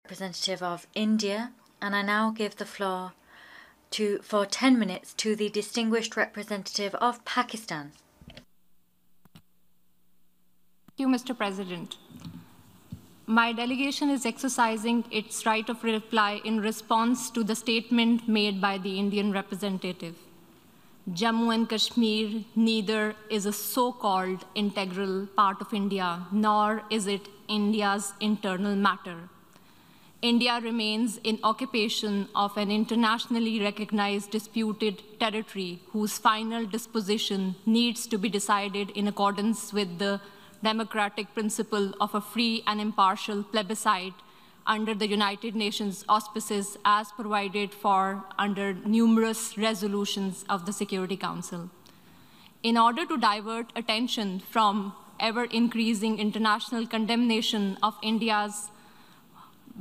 Representative of India, and I now give the floor for 10 minutes to the distinguished representative of Pakistan. Thank you, Mr. President. My delegation is exercising its right of reply in response to the statement made by the Indian representative. Jammu and Kashmir neither is a so-called integral part of India, nor is it India's internal matter. India remains in occupation of an internationally recognized disputed territory whose final disposition needs to be decided in accordance with the democratic principle of a free and impartial plebiscite under the United Nations auspices as provided for under numerous resolutions of the Security Council. In order to divert attention from ever-increasing international condemnation of India's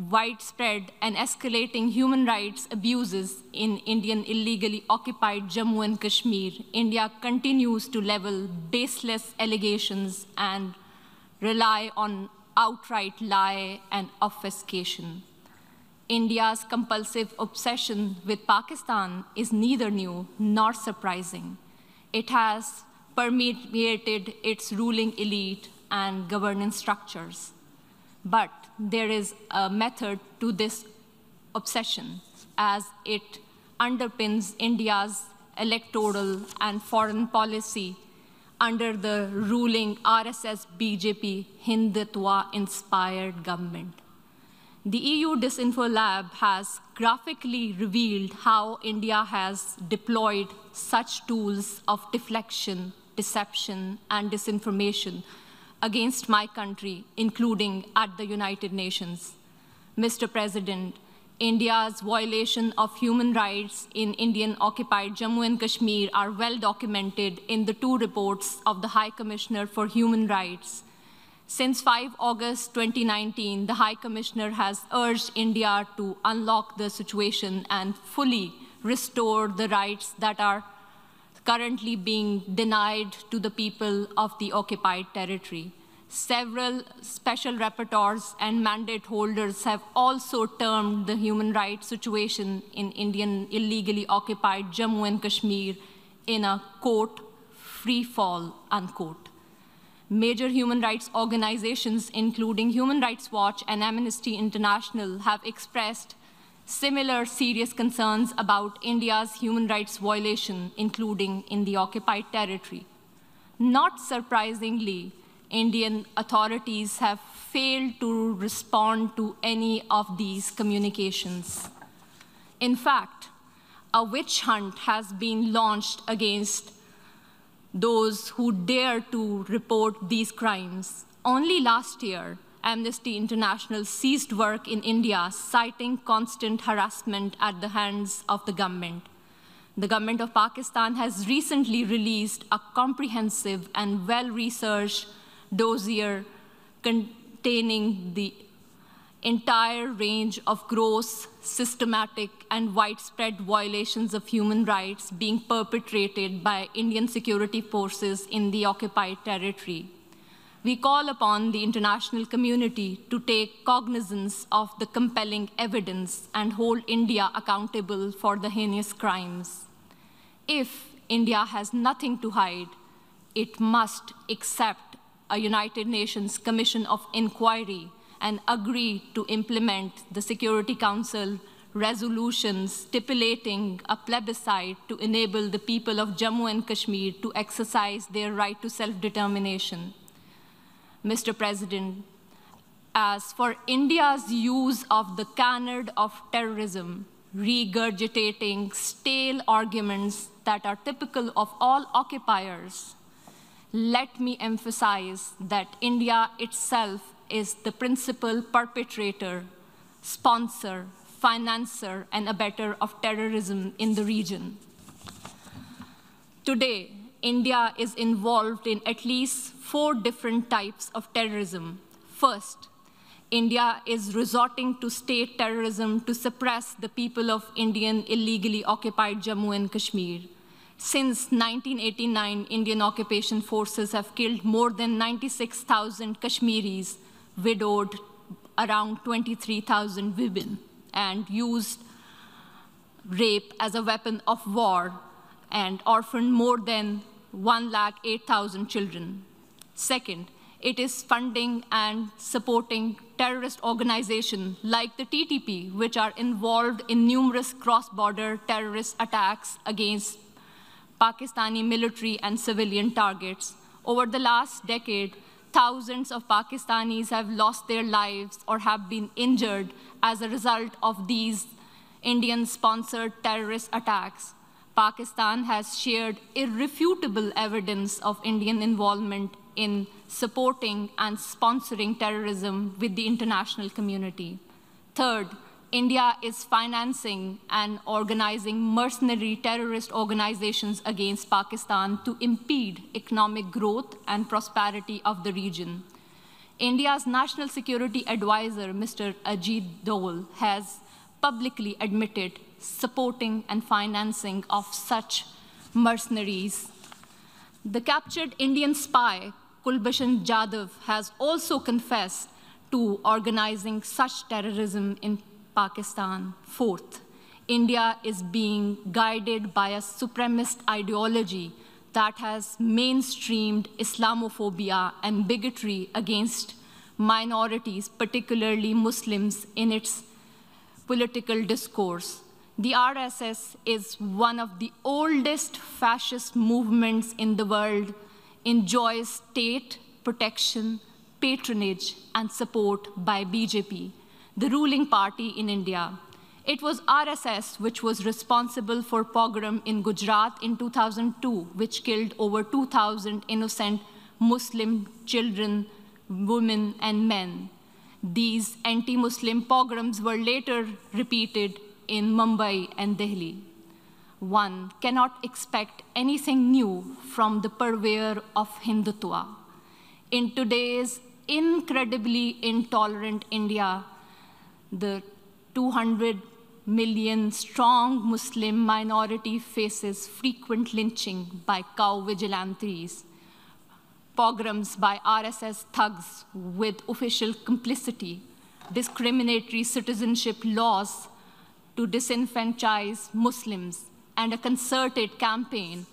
widespread and escalating human rights abuses in Indian illegally occupied Jammu and Kashmir, India continues to level baseless allegations and rely on outright lie and obfuscation. India's compulsive obsession with Pakistan is neither new nor surprising. It has permeated its ruling elite and governance structures. But there is a method to this obsession, as it underpins India's electoral and foreign policy under the ruling RSS-BJP Hindutva-inspired government. The EU Disinfo Lab has graphically revealed how India has deployed such tools of deflection, deception, and disinformation against my country, including at the United Nations. Mr. President, India's violation of human rights in Indian-occupied Jammu and Kashmir are well documented in the two reports of the High Commissioner for Human Rights. Since 5 August 2019, the High Commissioner has urged India to unlock the situation and fully restore the rights that are currently being denied to the people of the occupied territory. Several special rapporteurs and mandate holders have also termed the human rights situation in Indian illegally occupied Jammu and Kashmir in a, quote, free fall, unquote. Major human rights organizations, including Human Rights Watch and Amnesty International, have expressed similar serious concerns about India's human rights violation, including in the occupied territory. Not surprisingly, Indian authorities have failed to respond to any of these communications. In fact, a witch hunt has been launched against those who dare to report these crimes. Only last year, Amnesty International ceased work in India, citing constant harassment at the hands of the government. The government of Pakistan has recently released a comprehensive and well-researched dossier containing the entire range of gross, systematic, and widespread violations of human rights being perpetrated by Indian security forces in the occupied territory. We call upon the international community to take cognizance of the compelling evidence and hold India accountable for the heinous crimes. If India has nothing to hide, it must accept a United Nations Commission of Inquiry and agree to implement the Security Council resolution stipulating a plebiscite to enable the people of Jammu and Kashmir to exercise their right to self-determination. Mr. President, as for India's use of the canard of terrorism, regurgitating stale arguments that are typical of all occupiers, let me emphasize that India itself is the principal perpetrator, sponsor, financer, and abettor of terrorism in the region. Today, India is involved in at least 4 different types of terrorism. First, India is resorting to state terrorism to suppress the people of Indian illegally occupied Jammu and Kashmir. Since 1989, Indian occupation forces have killed more than 96,000 Kashmiris, widowed around 23,000 women and used rape as a weapon of war and orphaned more than 108,000 children. Second, it is funding and supporting terrorist organizations like the TTP, which are involved in numerous cross-border terrorist attacks against Pakistani military and civilian targets. Over the last decade, thousands of Pakistanis have lost their lives or have been injured as a result of these Indian-sponsored terrorist attacks. Pakistan has shared irrefutable evidence of Indian involvement in supporting and sponsoring terrorism with the international community. Third, India is financing and organizing mercenary terrorist organizations against Pakistan to impede economic growth and prosperity of the region. India's National Security Advisor, Mr. Ajit Dole, has publicly admitted supporting and financing of such mercenaries. The captured Indian spy, Kulbhushan Jadhav, has also confessed to organizing such terrorism in Pakistan. Fourth, India is being guided by a supremacist ideology that has mainstreamed Islamophobia and bigotry against minorities, particularly Muslims, in its political discourse. The RSS is one of the oldest fascist movements in the world, enjoys state protection, patronage, and support by BJP, the ruling party in India. It was RSS which was responsible for pogrom in Gujarat in 2002, which killed over 2,000 innocent Muslim children, women, and men. These anti-Muslim pogroms were later repeated in Mumbai and Delhi. One cannot expect anything new from the purveyor of Hindutva. In today's incredibly intolerant India, the 200 million strong Muslim minority faces frequent lynching by cow vigilantes, pogroms by RSS thugs with official complicity, discriminatory citizenship laws to disenfranchise Muslims, and a concerted campaign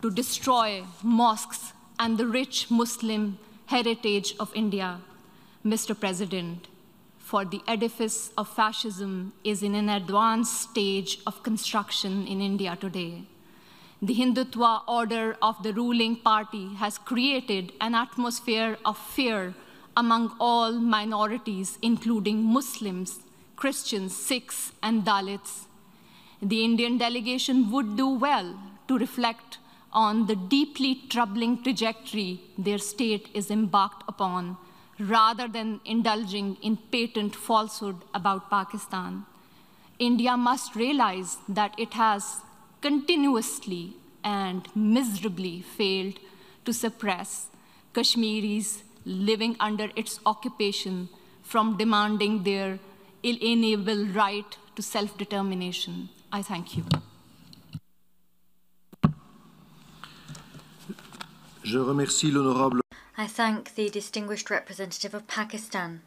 to destroy mosques and the rich Muslim heritage of India. Mr. President, for the edifice of fascism is in an advanced stage of construction in India today. The Hindutva order of the ruling party has created an atmosphere of fear among all minorities, including Muslims, Christians, Sikhs, and Dalits. The Indian delegation would do well to reflect on the deeply troubling trajectory their state is embarked upon, rather than indulging in patent falsehood about Pakistan. India must realize that it has continuously and miserably failed to suppress Kashmiris living under its occupation from demanding their inalienable right to self-determination. I thank you. Je remercie l'honorable. I thank the distinguished representative of Pakistan.